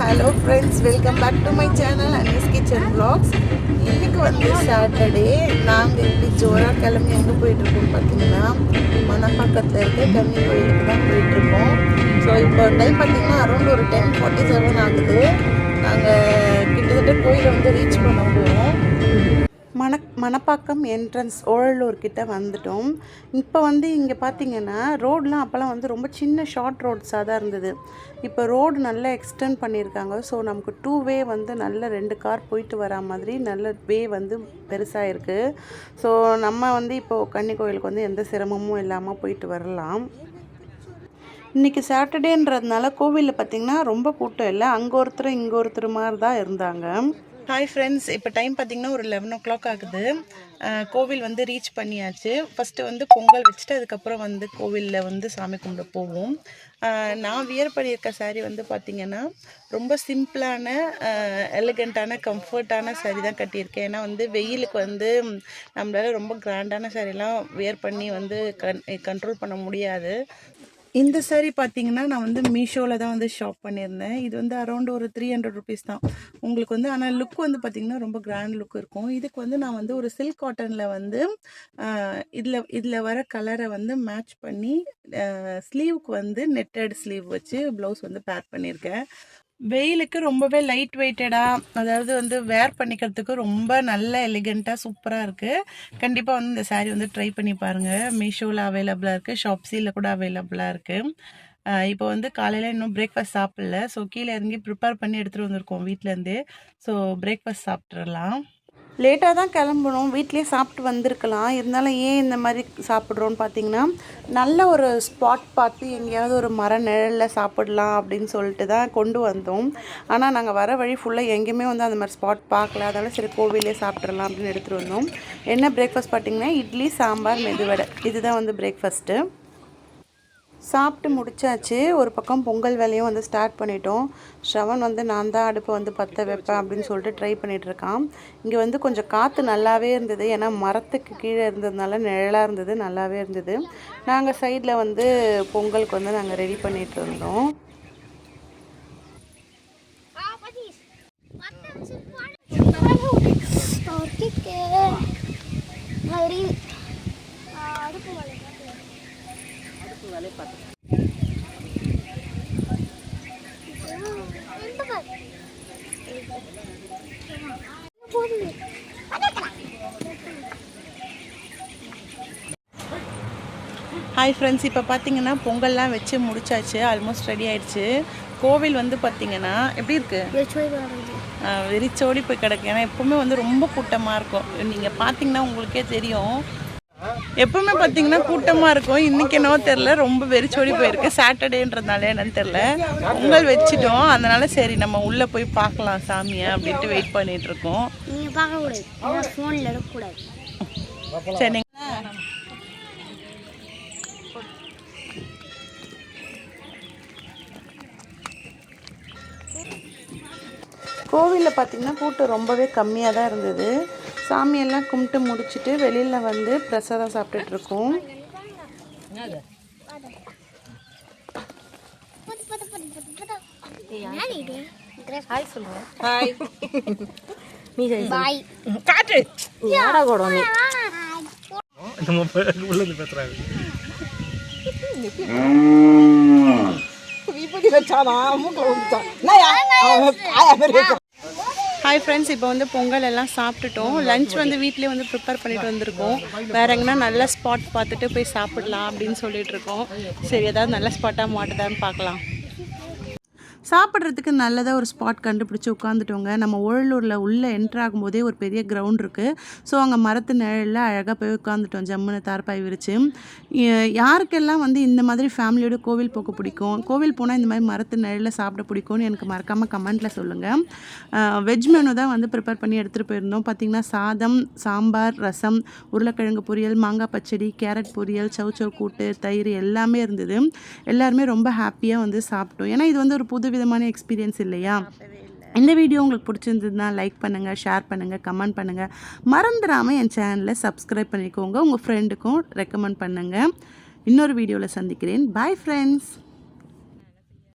Hello friends, welcome back to my channel Annie's Kitchen Vlogs. இன்னைக்கு வந்து Saturday. நாங்கள் இப்படி ஜோரா கிளம்பி எங்கே போயிட்டுருக்கோம் பார்த்தீங்கன்னா மணப்பாக்கத்தில் இருக்க கன்னி கோயிலுக்கு தான் போயிட்டுருக்கோம். ஸோ இப்போ டைம் பார்த்தீங்கன்னா அரௌண்ட் ஒரு 10:47 ஆகுது. நாங்கள் கிட்டத்தட்ட கோயிலை வந்து ரீச் பண்ண போகிறோம். மணப்பாக்கம் என்ட்ரன்ஸ் ஓழலூர்கிட்ட வந்துட்டோம். இப்போ வந்து இங்கே பார்த்திங்கன்னா ரோடெலாம் அப்போல்லாம் வந்து ரொம்ப சின்ன ஷார்ட் ரோட்ஸாக தான் இருந்தது. இப்போ ரோடு நல்லா எக்ஸ்டெண்ட் பண்ணியிருக்காங்க. ஸோ நமக்கு 2 வே வந்து நல்ல 2 கார் போயிட்டு வரா மாதிரி நல்ல வே வந்து பெருசாக இருக்குது. ஸோ நம்ம வந்து இப்போது கன்னி கோயிலுக்கு வந்து எந்த சிரமமும் இல்லாமல் போயிட்டு வரலாம். இன்றைக்கி சாட்டர்டேன்றதுனால கோவிலில் பார்த்திங்கன்னா ரொம்ப கூட்டம் இல்லை. அங்கே ஒருத்தர் இங்கே ஒருத்தர் மாதிரி தான் இருந்தாங்க. ஹாய் ஃப்ரெண்ட்ஸ், இப்போ டைம் பார்த்திங்கன்னா ஒரு 11 o'clock ஆகுது. கோவில் வந்து ரீச் பண்ணியாச்சு. ஃபஸ்ட்டு வந்து பொங்கல் வச்சுட்டு அதுக்கப்புறம் வந்து கோவிலில் வந்து சாமி கும்பிட போவோம். நான் வியர் பண்ணியிருக்க சாரீ வந்து பார்த்திங்கன்னா ரொம்ப சிம்பிளான எலிகண்ட்டான கம்ஃபர்ட்டான சாரீ தான் கட்டியிருக்கேன். ஏன்னா வந்து வெயிலுக்கு வந்து நம்மளால் ரொம்ப கிராண்டான சாரீலாம் வியர் பண்ணி வந்து கண்ட்ரோல் பண்ண முடியாது. இந்த சாரீ பார்த்தீங்கன்னா நான் வந்து மீஷோவில் தான் வந்து ஷாப் பண்ணியிருந்தேன். இது வந்து அரௌண்ட் ஒரு 300 rupees தான் உங்களுக்கு வந்து. ஆனால் லுக் வந்து பார்த்திங்கன்னா ரொம்ப கிராண்ட் லுக் இருக்கும். இதுக்கு வந்து நான் வந்து ஒரு சில்க் காட்டனில் வந்து இதில் வர கலரை வந்து மேட்ச் பண்ணி ஸ்லீவுக்கு வந்து நெட்டட் ஸ்லீவ் வச்சு ப்ளவுஸ் வந்து பேர் பண்ணியிருக்கேன். வெயிலுக்கு ரொம்பவே லைட் வெயிட்டடாக, அதாவது வந்து வேர் பண்ணிக்கிறதுக்கு ரொம்ப நல்ல எலிகண்ட்டாக சூப்பராக இருக்குது. கண்டிப்பாக வந்து இந்த சாரீ வந்து ட்ரை பண்ணி பாருங்கள். மீஷோவில் அவைலபிளாக இருக்குது, ஷாப்ஸியில் கூட அவைலபிளாக இருக்குது. இப்போ வந்து காலையில் இன்னும் பிரேக்ஃபாஸ்ட் சாப்பிடல. ஸோ கீழே இறங்கி ப்ரிப்பேர் பண்ணி எடுத்துகிட்டு வந்திருக்கோம் வீட்டிலேருந்து. ஸோ பிரேக்ஃபாஸ்ட் சாப்பிட்றலாம். லேட்டாக தான் கிளம்பணும், வீட்லேயே சாப்பிட்டு வந்திருக்கலாம். இருந்தாலும் ஏன் இந்த மாதிரி சாப்பிட்றோன்னு பார்த்தீங்கன்னா நல்ல ஒரு ஸ்பாட் பார்த்து எங்கேயாவது ஒரு மர நிழலில் சாப்பிடலாம் அப்படின்னு சொல்லிட்டு தான் கொண்டு வந்தோம். ஆனால் நாங்கள் வர வழி ஃபுல்லாக எங்கேயுமே வந்து அந்த மாதிரி ஸ்பாட் பார்க்கல. அதனால் சரி கோவிலே சாப்பிட்றலாம் அப்படின்னு எடுத்துகிட்டு வந்தோம். என்ன பிரேக்ஃபாஸ்ட் பார்த்தீங்கன்னா இட்லி, சாம்பார், மெதுவடை. இதுதான் வந்து பிரேக்ஃபாஸ்ட்டு. சாப்பிட்டு முடிச்சாச்சு. ஒரு பக்கம் பொங்கல் வேலையும் வந்து ஸ்டார்ட் பண்ணிட்டோம். ஷ்ரவன் வந்து நான் தான் அடுப்பை வந்து பற்ற வைப்பேன் அப்படின்னு சொல்லிட்டு ட்ரை பண்ணிகிட்ருக்கான். இங்கே வந்து கொஞ்சம் காற்று நல்லாவே இருந்தது. ஏன்னா மரத்துக்கு கீழே இருந்ததுனால நிழலாக இருந்தது, நல்லாவே இருந்தது. நாங்கள் சைடில் வந்து பொங்கலுக்கு வந்து நாங்கள் ரெடி பண்ணிகிட்டு இருந்தோம். ஹாய் ஃப்ரெண்ட்ஸ், இப்போ பார்த்தீங்கன்னா பொங்கல்லாம் வச்சு முடிச்சாச்சு. ஆல்மோஸ்ட் ரெடி ஆயிடுச்சு. கோவில் வந்து பார்த்தீங்கன்னா எப்படி இருக்குது? வெறிச்சோடி போய் கிடக்கு. ஏன்னா எப்போவுமே வந்து ரொம்ப கூட்டமாக இருக்கும். நீங்கள் பார்த்தீங்கன்னா உங்களுக்கே தெரியும். எப்பவுமே பார்த்தீங்கன்னா கூட்டமாக இருக்கும். இன்றைக்கி என்னவோ தெரில, ரொம்ப வெறிச்சோடி போயிருக்கு. சாட்டர்டேன்றதுனால என்னன்னு தெரில. பொங்கல் வச்சுட்டோம், அதனால சரி நம்ம உள்ளே போய் பார்க்கலாம் சாமியை அப்படின்ட்டு வெயிட் பண்ணிட்டு இருக்கோம். சரி, கோவிலில் பார்த்திங்கன்னா கூட்டம் ரொம்பவே கம்மியாக தான் இருந்தது. சாமியெல்லாம் கும்பிட்டு முடிச்சுட்டு வெளியில் வந்து பிரசாதம் சாப்பிட்டுட்ருக்கோம். ஹாய் ஃப்ரெண்ட்ஸ், இப்போ வந்து பொங்கல் எல்லாம் சாப்பிட்டுட்டோம். லஞ்ச் வந்து வீட்டிலே வந்து ப்ரிப்பேர் பண்ணிட்டு வந்திருக்கோம். வேறு எங்கன்னா நல்ல ஸ்பாட் பார்த்துட்டு போய் சாப்பிடலாம் அப்படின்னு சொல்லிட்டு இருக்கோம். சரி, ஏதாவது நல்ல ஸ்பாட்டாக மாட்டுதான்னு பார்க்கலாம். சாப்பிட்றதுக்கு நல்லதாக ஒரு ஸ்பாட் கண்டுபிடிச்சி உட்காந்துட்டோங்க. நம்ம ஓழலூரில் உள்ளே என்ட்ரு ஆகும்போதே ஒரு பெரிய கிரவுண்ட் இருக்குது. ஸோ அங்கே மரத்து நிழலில் அழகாக போய் உட்காந்துட்டோம், ஜம்முன்னு தார்பாய் விரிச்சு. யாருக்கெல்லாம் வந்து இந்த மாதிரி ஃபேமிலியோட கோவில் போக பிடிக்கும், கோவில் போனால் இந்த மாதிரி மரத்து நிழலில் சாப்பிட பிடிக்கும்னு எனக்கு மறக்காமல் கமெண்ட்டில் சொல்லுங்கள். வெஜ் மெனு தான் வந்து ப்ரிப்பேர் பண்ணி எடுத்துகிட்டு போயிருந்தோம். பார்த்திங்கன்னா சாதம், சாம்பார், ரசம், உருளைக்கிழங்கு பொரியல், மாங்காய் பச்சடி, கேரட் பொரியல், சவுச்சவ் கூட்டு, தயிர் எல்லாமே இருந்தது. எல்லாருமே ரொம்ப ஹாப்பியாக வந்து சாப்பிட்டோம். ஏன்னா இது வந்து ஒரு புது விதமான எக்ஸ்பீரியன்ஸ் இல்லையா? இந்த வீடியோ உங்களுக்கு பிடிச்சிருந்ததுன்னா லைக் பண்ணுங்கள், ஷேர் பண்ணுங்கள், கமெண்ட் பண்ணுங்கள். மறந்துடாமல் என் சேனலை சப்ஸ்கிரைப் பண்ணிக்கோங்க. உங்கள் ஃப்ரெண்டுக்கும் ரெக்கமெண்ட் பண்ணுங்கள். இன்னொரு வீடியோவில் சந்திக்கிறேன். Bye friends.